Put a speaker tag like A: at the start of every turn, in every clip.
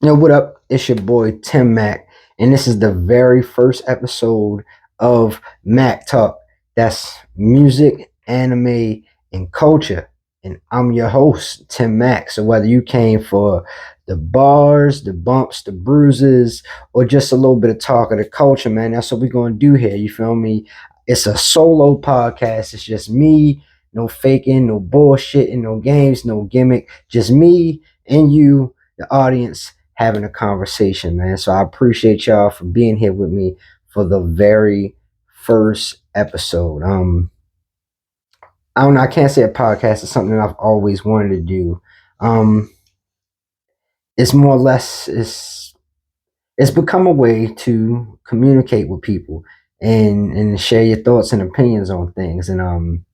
A: Yo, what up? It's your boy Tim Mac, and this is the very first episode of Mac Talk. That's music, anime, and culture. And I'm your host, Tim Mac. So whether you came for the bars, the bumps, the bruises, or just a little bit of talk of the culture, man, that's what we're gonna do here. You feel me? It's a solo podcast. It's just me, no faking, no bullshitting, no games, no gimmick. Just me and you, the audience having a conversation, man. So I appreciate y'all for being here with me for the very first episode. I don't know, I can't say a podcast is something that I've always wanted to do. Um, it's more or less it's become a way to communicate with people and share your thoughts and opinions on things. And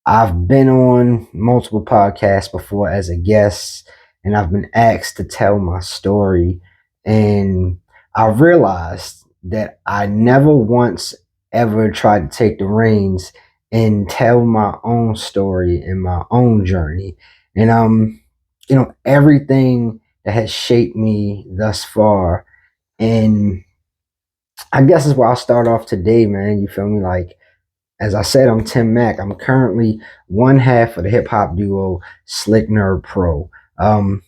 A: I've been on multiple podcasts before as a guest, and I've been asked to tell my story. And I realized that I never once ever tried to take the reins and tell my own story and my own journey. And everything that has shaped me thus far. And I guess is where I'll start off today, man. You feel me? Like, as I said, I'm Tim Mack. I'm currently one half of the hip hop duo Slick Nerd Pro.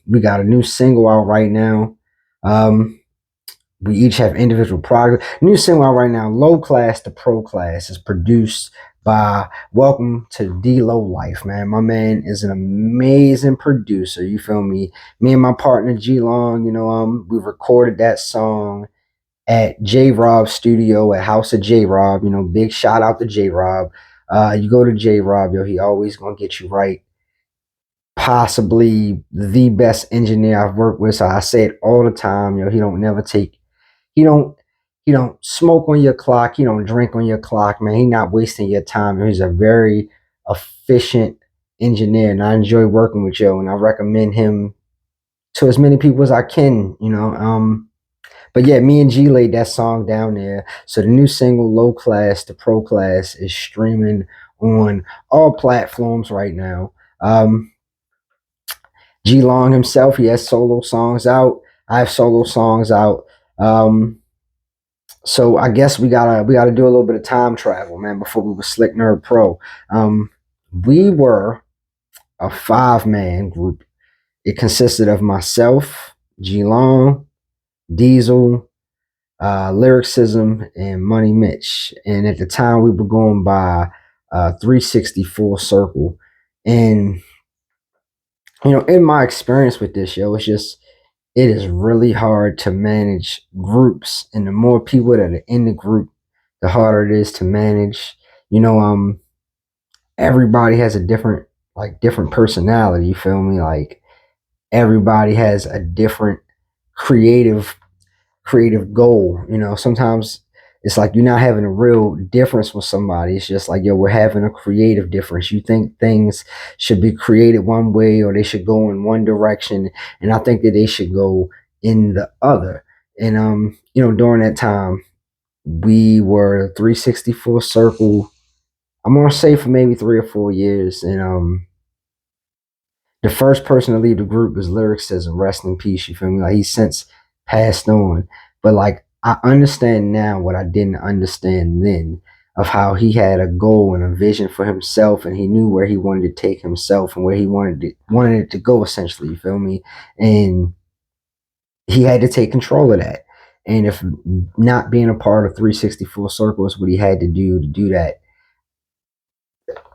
A: We got a new single out right now. Um, we each have individual projects. New single out right now, Low Class to Pro Class, is produced by Welcome to D Low Life, man. My man is an amazing producer. You feel me? Me and my partner G Long, we recorded that song at J Rob Studio at House of J Rob. Big shout out to J Rob. You go to J Rob, yo, he always gonna get you right. Possibly the best engineer I've worked with. So I say it all the time, yo. He don't he don't smoke on your clock. He don't drink on your clock, man. He not wasting your time. He's a very efficient engineer, and I enjoy working with you. And I recommend him to as many people as I can. But yeah, me and G laid that song down there. So the new single, Low Class to Pro Class, is streaming on all platforms right now. G Long himself, he has solo songs out. I have solo songs out. Um, so I guess we gotta do a little bit of time travel, man, before we were Slick Nerd Pro. Um, we were a 5-man group. It consisted of myself, G Long, Diesel, Lyricism, and Money Mitch. And at the time, we were going by 364 Circle. And, in my experience with this, it is really hard to manage groups. And the more people that are in the group, the harder it is to manage. You know, um, Everybody has a different personality. You feel me? Like, everybody has a different creative goal. Sometimes it's like you're not having a real difference with somebody. It's just like, yo, we're having a creative difference. You think things should be created one way or they should go in one direction, and I think that they should go in the other. And during that time, we were 364 Circle. I'm gonna say for maybe 3 or 4 years, and the first person to leave the group was Lyricism. Rest in peace. You feel me? Like, he's since passed on, but like, I understand now what I didn't understand then, of how he had a goal and a vision for himself, and he knew where he wanted to take himself and where he wanted it to go. Essentially, you feel me? And he had to take control of that. And if not being a part of 364 Circles, what he had to do that,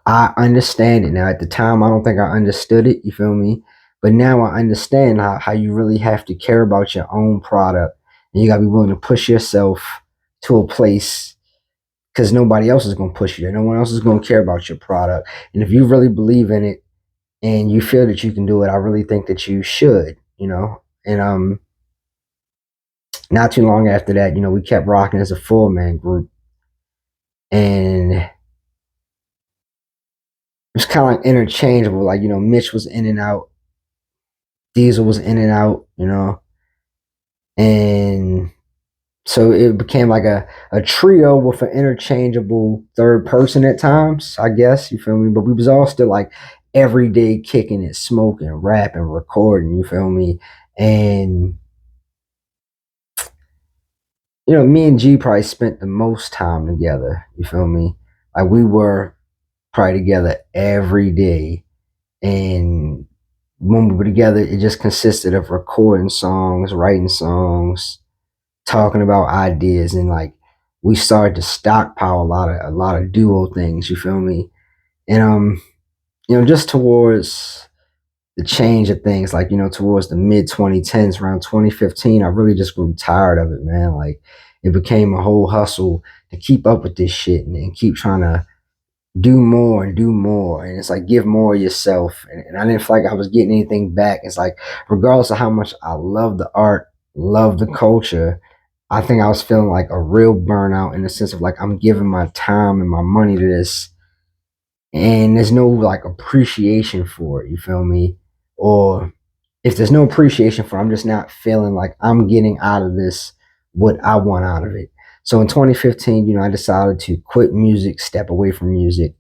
A: I understand it now. At the time, I don't think I understood it. You feel me? But now I understand how you really have to care about your own product, and you gotta be willing to push yourself to a place, because nobody else is gonna push you there. No one else is gonna care about your product. And if you really believe in it and you feel that you can do it, I really think that you should. And not too long after that, we kept rocking as a 4-man group, and it was kind of like interchangeable. Like, Mitch was in and out, Diesel was in and out, and so it became like a trio with an interchangeable third person at times, I guess, you feel me? But we was all still like every day kicking it, smoking, rapping, recording, you feel me? And me and G probably spent the most time together. You feel me? Like we were probably together every day. And when we were together, it just consisted of recording songs, writing songs, talking about ideas, and like we started to stockpile a lot of duo things. You feel me? And just towards the change of things, like towards the mid 2010s, around 2015, I really just grew tired of it, man. Like it became a whole hustle to keep up with this shit and keep trying to do more and do more, and it's like give more of yourself, and I didn't feel like I was getting anything back. It's like regardless of how much I love the art, love the culture, I think I was feeling like a real burnout in the sense of like I'm giving my time and my money to this, and there's no like appreciation for it. You feel me? Or if there's no appreciation for it, I'm just not feeling like I'm getting out of this what I want out of it. So in 2015, I decided to quit music, step away from music,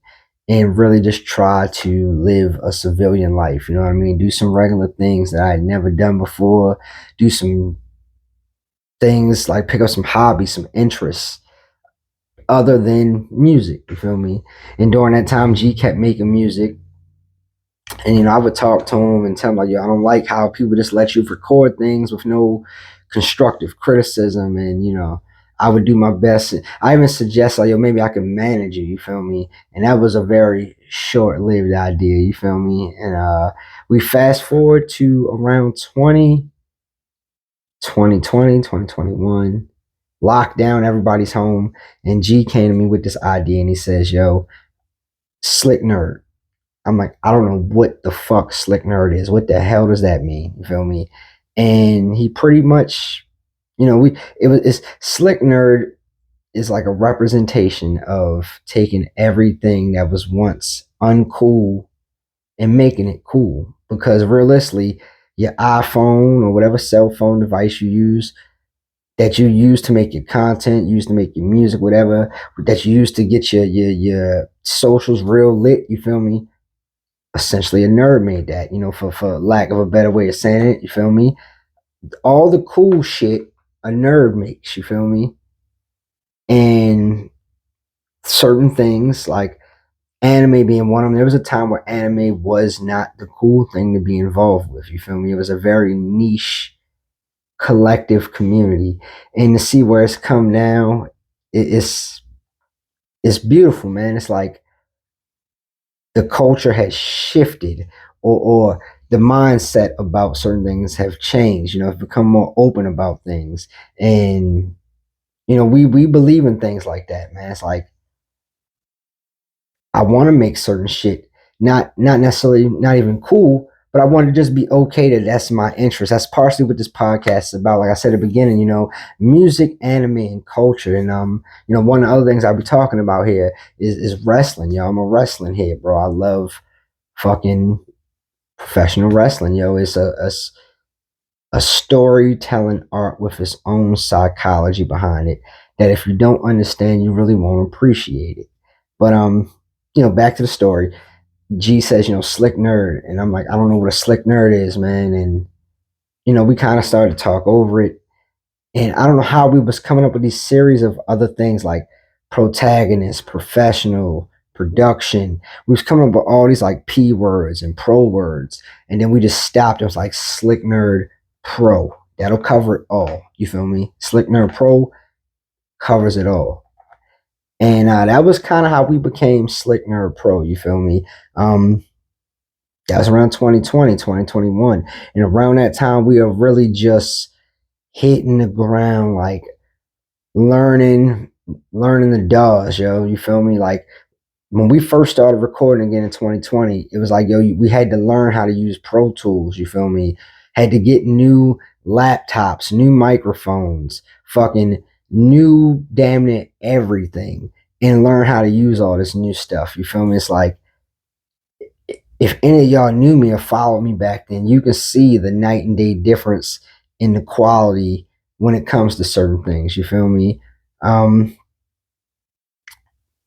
A: and really just try to live a civilian life. You know what I mean? Do some regular things that I had never done before. Do some things like pick up some hobbies, some interests other than music. You feel me? And during that time, G kept making music. And I would talk to him and tell him like, yo, I don't like how people just let you record things with no constructive criticism. And I would do my best. I even suggest like, yo, maybe I can manage you. You feel me? And that was a very short-lived idea. You feel me? And we fast forward to around 2021, lockdown, everybody's home, and G came to me with this idea, and he says, yo, Slick Nerd. I'm like, I don't know what the fuck Slick Nerd is. What the hell does that mean? You feel me? And he pretty much, it's Slick Nerd is like a representation of taking everything that was once uncool and making it cool. Because realistically, your iPhone or whatever cell phone device you use, that you use to make your content, use to make your music, whatever, that you use to get your socials real lit, you feel me? Essentially a nerd made that, for lack of a better way of saying it, you feel me? All the cool shit a nerd makes, you feel me? And certain things like anime being one of them, there was a time where anime was not the cool thing to be involved with, you feel me? It was a very niche collective community. And to see where it's come now, it's beautiful, man. It's like the culture has shifted, or the mindset about certain things have changed. It's become more open about things, and we believe in things like that, man. It's like I want to make certain shit not necessarily not even cool, but I want to just be okay that that's my interest. That's partially what this podcast is about. Like I said at the beginning, music, anime, and culture. And one of the other things I'll be talking about here is wrestling. I'm a wrestling head, bro. I love fucking professional wrestling. It's a storytelling art with its own psychology behind it that if you don't understand, you really won't appreciate it. But back to the story. G says, slick nerd, and I'm like, I don't know what a slick nerd is, man. And we kind of started to talk over it, and I don't know how we was coming up with these series of other things like protagonist, professional, production. We was coming up with all these like P words and pro words, and then we just stopped. It was like Slick Nerd Pro. That'll cover it all. You feel me? Slick Nerd Pro covers it all. And that was kind of how we became Slick Nerd Pro. You feel me? That was around 2020, 2021. And around that time, we are really just hitting the ground, like learning the DAWs, yo. You feel me? Like when we first started recording again in 2020, it was like, yo, we had to learn how to use Pro Tools. You feel me? Had to get new laptops, new microphones, fucking new damn near everything, and learn how to use all this new stuff. You feel me? It's like, if any of y'all knew me or followed me back then, you can see the night and day difference in the quality when it comes to certain things. You feel me?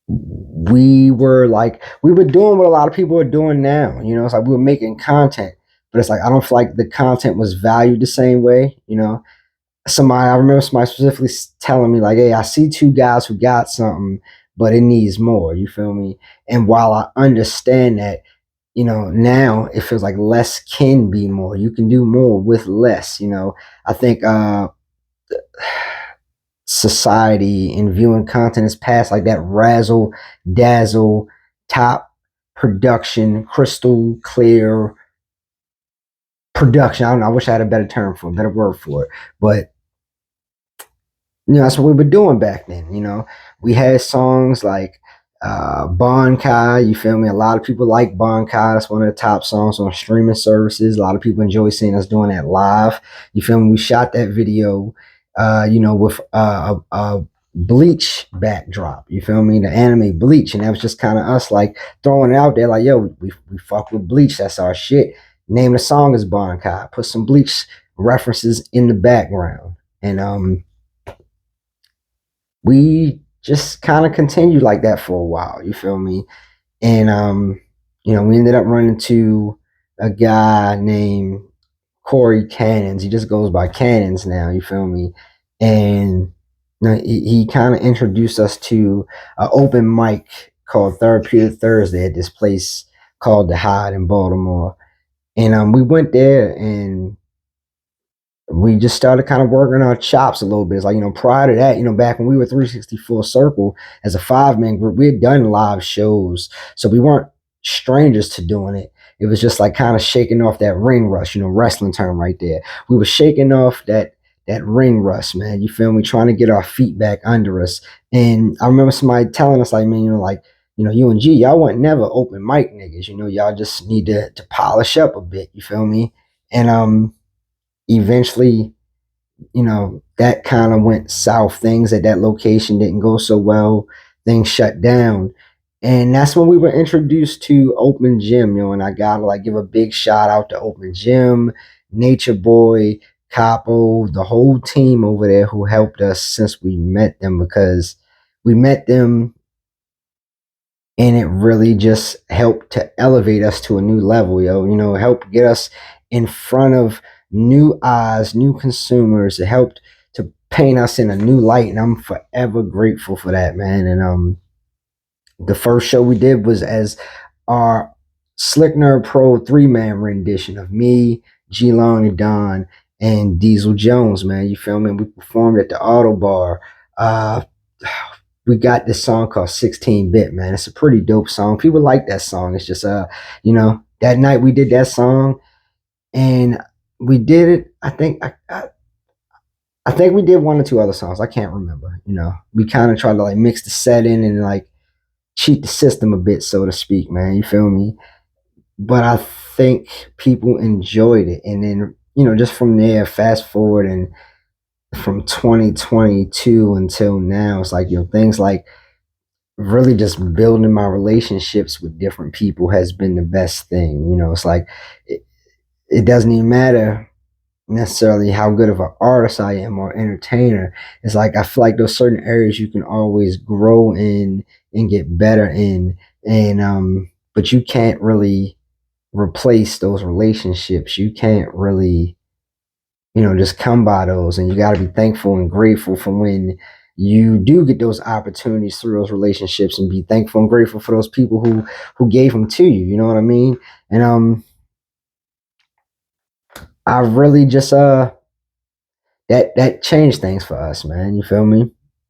A: We were doing what a lot of people are doing now. It's like we were making content, but it's like I don't feel like the content was valued the same way. somebody, I remember somebody specifically telling me like, "Hey, I see two guys who got something, but it needs more." You feel me? And while I understand that, now it feels like less can be more. You can do more with less. I think society and viewing content is past like that razzle dazzle top production, crystal clear production. I don't know. I wish I had a better term for it, better word for it, but that's what we were doing back then. We had songs like Bonkai, you feel me? A lot of people like Bonkai. That's one of the top songs on streaming services. A lot of people enjoy seeing us doing that live. You feel me? We shot that video, with a Bleach backdrop. You feel me? The anime Bleach. And that was just kind of us like throwing it out there like, yo, we fuck with Bleach. That's our shit. Name of the song is Bonkai. Put some Bleach references in the background. And we just kind of continued like that for a while. You feel me? And we ended up running into a guy named Corey Cannons. He just goes by Cannons now. You feel me? And he kind of introduced us to an open mic called Therapeutic Thursday at this place called The Hyde in Baltimore. And we went there and we just started kind of working our chops a little bit. It's like, prior to that, back when we were 364 Circle as a 5-man group, we had done live shows. So we weren't strangers to doing it. It was just like kind of shaking off that ring rush, wrestling term right there. We were shaking off that ring rush, man. You feel me? Trying to get our feet back under us. And I remember somebody telling us, like, man, you and G, y'all weren't never open mic niggas. Y'all just need to polish up a bit. You feel me? And eventually, that kind of went south. Things at that location didn't go so well. Things shut down. And that's when we were introduced to Open Gym, and I gotta like give a big shout out to Open Gym, Nature Boy, Capo, the whole team over there who helped us since we met them, because we met them and it really just helped to elevate us to a new level, help get us in front of new eyes, new consumers. It helped to paint us in a new light, and I'm forever grateful for that, man. And the first show we did was as our Slick Nerd Pro 3-man rendition of me, G Long and Don, and Diesel Jones, man. You feel me? We performed at the Auto Bar. Uh, we got this song called 16-Bit, man. It's a pretty dope song. People like that song. It's just that night we did that song, and we did it. I think we did one or two other songs. I can't remember. We kind of tried to like mix the set in and like cheat the system a bit, so to speak, man. You feel me? But I think people enjoyed it, and then just from there, fast forward and from 2022 until now, it's like things like really just building my relationships with different people has been the best thing. It's like it doesn't even matter necessarily how good of an artist I am or entertainer. It's like I feel like there's certain areas you can always grow in and get better in, and but you can't really replace those relationships. You can't really just come by those, and you got to be thankful and grateful for when you do get those opportunities through those relationships, and be thankful and grateful for those people who gave them to you. You know what I mean? And I really just that changed things for us, man. You feel me?